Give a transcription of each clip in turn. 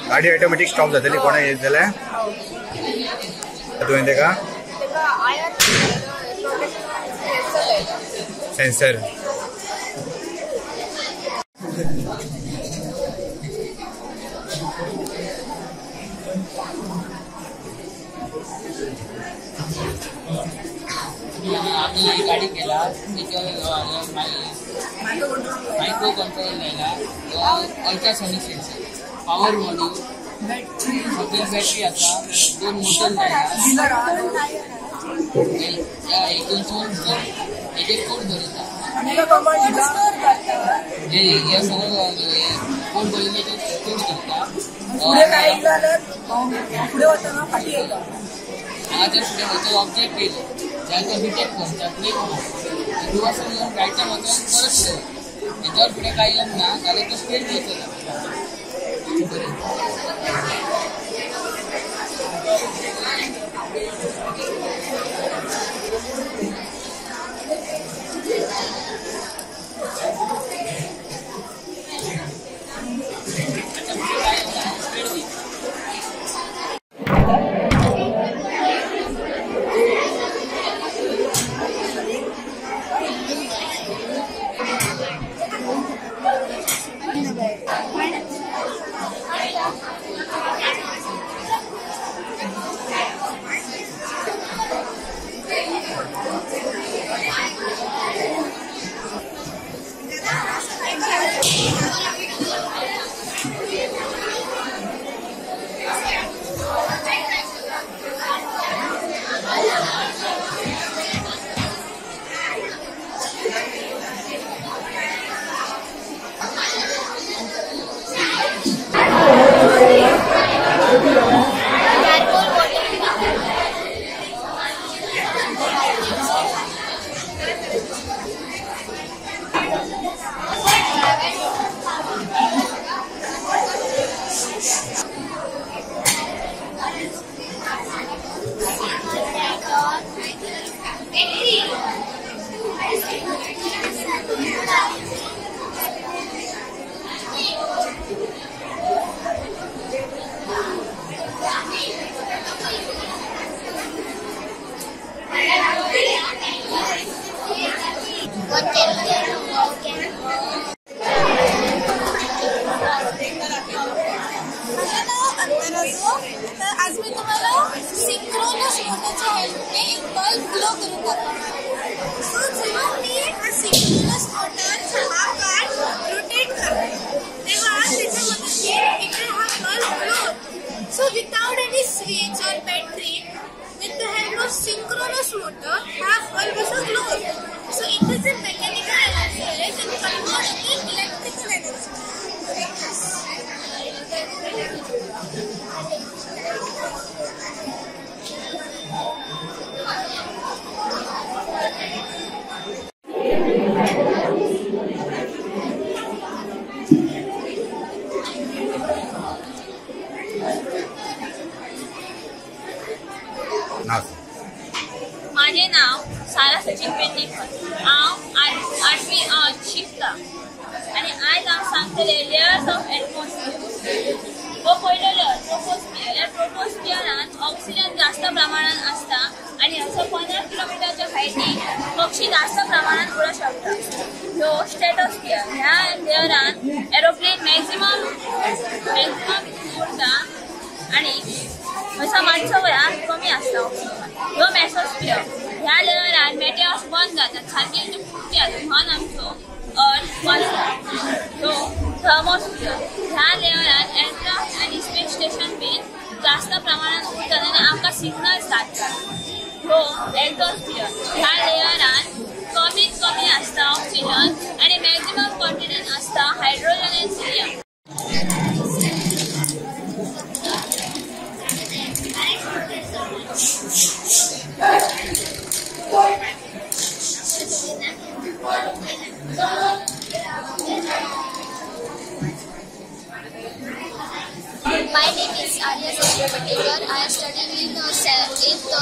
गाडी automatic stop जातली कोणा येत जाल्यार तुवें तेका सेन्सर गाडी केला मायक्रो कंट्रोल घ्यायला अल्ट्रासॉनिक सेन्सर पॉवर मॉड्यूल सगळी बॅटरी आता 2 मोटर एक कोड धरता हे सगळं कोड बघितले चेंज करता हांगा जर फुडें वचो ऑब्जेक्ट येयलो जाल्यार तो डिटेक्ट करता फुडें रिवर्सल घेवन रायटा वचून परत फुडें जर फुडें काय येवंक ना जाल्यार तो स्ट्रेट वचना आज मी तुम्हाला सिंक्रोनस मोटरच्या हेल्पने एक बल्ब ग्लो करून दाखवणार. सो जेव्हा मी हा सिंक्रोनस मोटर हा पार्ट रोटेट करते तेव्हा त्याच्या मदतीने इकडे हा बल्ब ग्लो होतो. सो विदाउट एनी स्विच और battery with the help of synchronous motor हा बल्ब असा ग्लो होतो. सो इथे जे मेकॅनिकल एनर्जी आहे ते कन्वर्ट होते इलेक्ट्रिकल एनर्जी. माझे नाव सारा सचिन पेडणेकर. हांव 8वी शिकता आणि आज हांव सांगतले लेयर्स ऑफ एटमॉस्फियर. हो पयलो लेयर ट्रोपोस्फियर. या ट्रोपोस्फियरांत ऑक्सिजन जास्त प्रमाणात असता आणि असं 15 किलोमीटरच्या हायटीक पक्षी जास्त प्रमाणात उडू शकतात. ह्यो स्ट्रेटोस्फियर. ह्या लेयरांत एरोप्लेन मॅक्झिमम उडता आणि असं मातसो वेळार कमी असता ऑक्सिजन. ह्यो मेसोस्फियर. ह्या लेयरान मेटेऑर्स बंद जातात सारखे फुटतात म्हणून आमचो अर्थ वाचता. ह्यो थर्मोस्फियर. ह्या लेयरान एअरक्राफ्ट आणि स्पेस स्टेशन बीन जास्त प्रमाणात उडतात आणि आमकां सिग्नल्स धाडटात. ह्यो एक्झोस्फियर. ह्या लेयरान कमीत कमी असता ऑक्सिजन आणि maximum My name is Arya Sasya Patekar. I am studying in 8th A.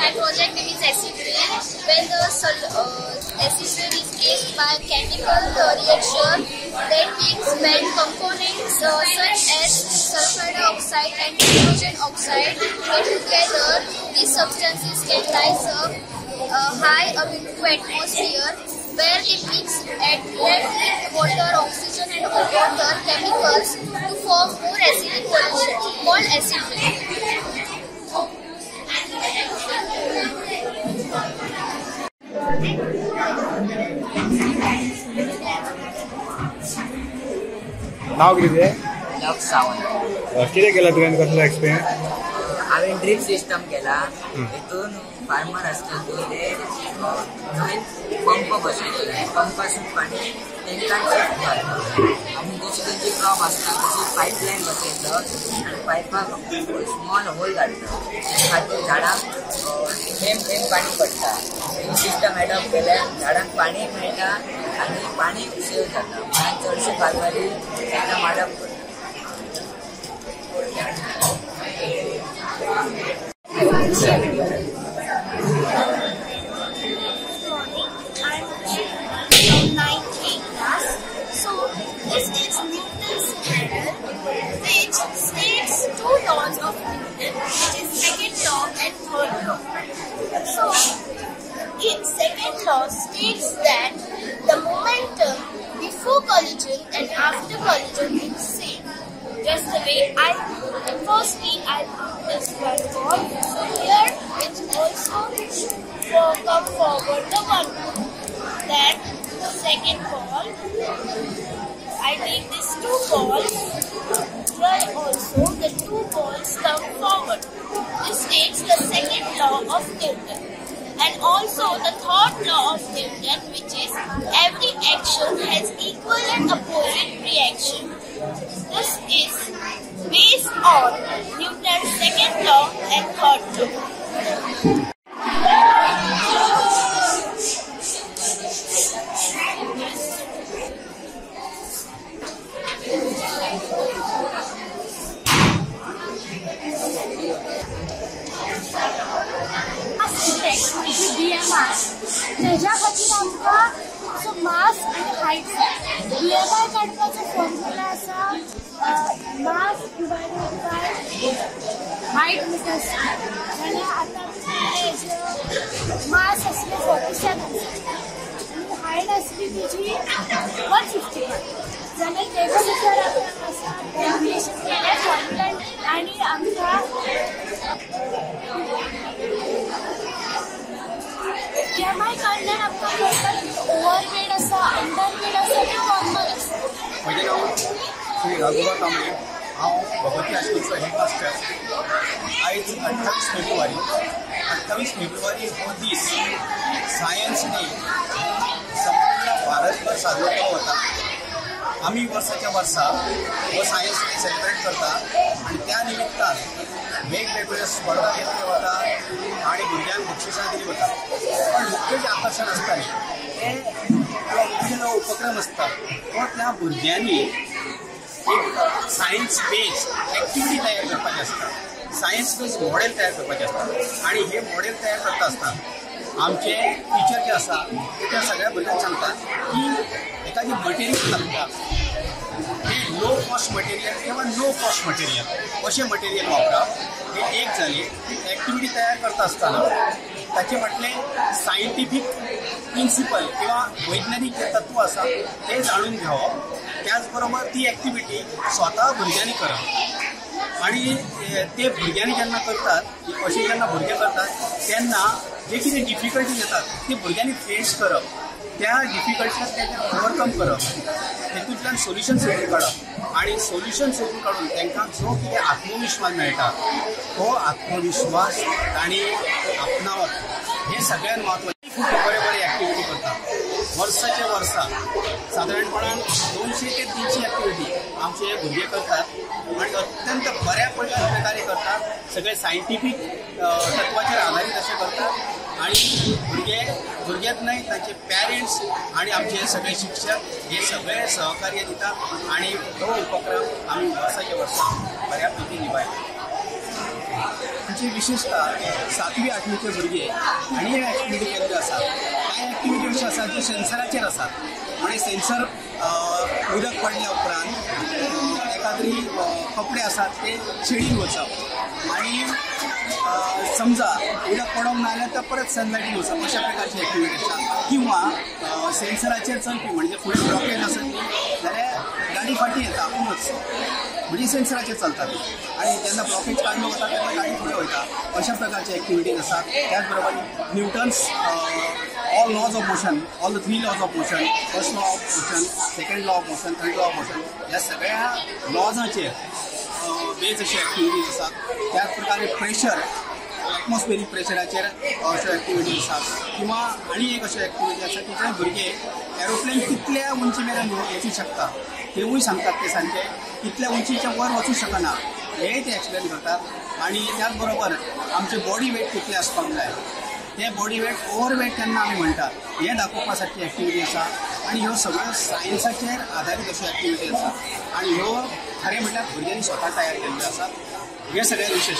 My project name is acid rain. When the acid rain is aged by chemical reaction that makes bad components such as sulfur dioxide and hydrogen oxide get together, these substances can rise up high up into atmosphere, where they mix and blend with water, oxygen and other chemicals to form more acidic pollution called acid rain. नाव किती लक्ष सावंत. किती केला तुवें कसलो experience? हांवें drip system केला. हितून farmer आसता ते नवीन पंप बसयले. पंपासून पाणी तांकां शिफ्ट करता आनी जशी तेंची क्रॉप आसता तशी पायपलायन बसयता आनी पायपाक स्मॉल होल घालता. त्या खातीर झाडांक थेंब थेंब पाणी पडटा. ही सिस्टम एडॉप्ट केल्यार झाडांक पाणी मेळटा आनी पाणी सेव जाता. म्हणून चडशे कारवारी सिस्टम एडॉप्ट करता. So this is Newton's ladder, which states two laws of Newton, which is second law and third law. So its second law states that the momentum before collision and after collision is same. Just the way firstly I'll put this one ball. So here it also come forward the one ball. Then the second ball, I take these two balls. Here also the two balls come forward. This states the second law of Newton. And also the third law of Newton, which is every action has equal and opposite reaction. This is based on Newton's second law and third law. त्याच्या खातीर आमकां मास आनी height BMI काडपाचो formula आसा मास divided by height metres. जाल्यार आतां मास आसलें 47 आनी हायट आसली तिची 150. जाल्यार तेच्या नुसार आसा कॅल्क्युलेशन केल्यार फॉर्म्युला आनी आमकां BMI काढल्यार आमकां कळटा ओवरवेट आसा, अंडरवेट आसा की नॉर्मल आसा. म्हजें नांव श्री राघोबा कांबळे. हांव भगवती हायस्कूलचो हेडमास्टर. आयज 28 फेब्रुवारी हो दीस सायन्स डे संपूर्ण भारतभर साजरो केलो वता. आमी वर्साच्या वर्सा हो सायन्स डे सेलिब्रेट करता आनी त्या निमित्तान वेगवेगळ्यो स्पर्धा घेतल्यो वता आनी भुरग्यांक बक्षिसां दिलीं वता. पण मुख्य जें आकर्शण आसता न्ही तें मुख्य जो उपक्रम आसता तो त्या भुरग्यांनी एक सायन्स बेज एक्टिविटी तयार करपाची आसता. सायन्स बेज मॉडेल तयार करपाचें आसता आनी हे मॉडेल तयार करता आसतना आमचे टिचर जे आसा ते सगळ्या भुरग्यांक सांगतात की एखादी मटेरियल लागता हे लो कॉस्ट मटेरियल किंवा नो कॉस्ट मटेरियल अशें मटेरियल वापरप. हे एक जाली एक्टिविटी तयार करता आसतना ताचे म्हटलें सायंटिफीक प्रिंसिपल किंवा वैज्ञानीक जे तत्व आसा ते जाणून घेवप. त्याच बरोबर ती एक्टिविटी स्वता भुरग्यांनी करप आनी ते भुरग्यांनी जेन्ना करतात अशें जेन्ना भुरगे करतात तेन्ना जे कितें डिफिकल्टीज येतात ते भुरग्यांनी फेस करप. त्या डिफिकल्टीज तें ओवरकम करप. तेतूंतल्यान सोल्युशन सोदून काडप आनी सोल्युशन सोदून काडून तांकां जो कितें आत्मविश्वास मेळटा तो आत्मविश्वास तांणी आपणावप. हे सगळ्यात म्हत्वाचें. खूब बरे बरे एक्टिविटी करतात. वर्साचे वर्सा सादारणपणान 200 ते 300 एक्टिविटी आमचे हे भुरगे करतात आनी अत्यंत बऱ्या प्रकारे करतात. सगळे सायंटिफीक तत्वाचेर आधारीत अशें करतात आणि भुरग्यात नाही तांचे पेरेंट्स आणि आमचे सगळे शिक्षक हे सगळे सहकार्य दितात आणि तो उपक्रम आम्ही वर्साच्या वर्सा बऱ्यापैकी निभायता. तांची विशेषता 7वी 8वीचे भुरगे आनी एक एक्टिविटी केल्ल्यो आसात. कांय एक्टिविटी अश्यो आसात ज्यो सेन्सराचेर आसात. म्हणजे सेन्सर उदक पडल्या उपरांत एखादी कपडे आसात ते शेळीन वचप आणि समजा उदक पडोंक ना जाल्यार ते परत सनलायटीन वचप अशा प्रकारची एक्टिविटी आसा. किंवा सेन्सराचेर चलपी म्हणजे फुडें ब्लॉकेज आसत न्ही जाल्यार गाडी फाटी येता आपुणूच म्हणजे सेन्सराचेर चलता ती आणि जेन्ना ब्लॉकेज काडलो वता तेन्ना गाडी फुडें वयता. अशा प्रकारचे एक्टिविटीज आसात. त्याच बरोबर Newton's all laws of motion, all the 3 laws of motion, first law of motion, second law of motion, third law of motion, या सगळ्या लॉजाचेर बेज अशे एक्टिविटीज आसात. त्याच प्रकारे प्रेशर एटमॉस्फेरीक प्रेशराचेर अश्यो एक्टिविटीज आसात. किंवा आनी एक अश्यो एक्टिविटी आसा की जे भुरगे एरोप्लेन कितल्या उंची मेरेन वचूंक शकता तेवूय सांगतात. ते सांचे कितल्या उंचीच्या वर वचूंक शकना हेय ते एक्सप्लेन करतात. आणि त्याच बरोबर आमचे बॉडी वेट कितले आसपाक जाय ते बॉडी वेट ओवर वेट केन्ना आमी म्हणटात हे दाखोवपा सारकी एक्टिविटी आसा. आणि ह्यो सगळ्यो सायन्साचेर आधारीत अश्यो एक्टिविटी आसा आणि ह्यो खरें म्हटल्यार भुरग्यांनी स्वता तयार केल्ल्यो आसात. हे सगळ्यात विशेश.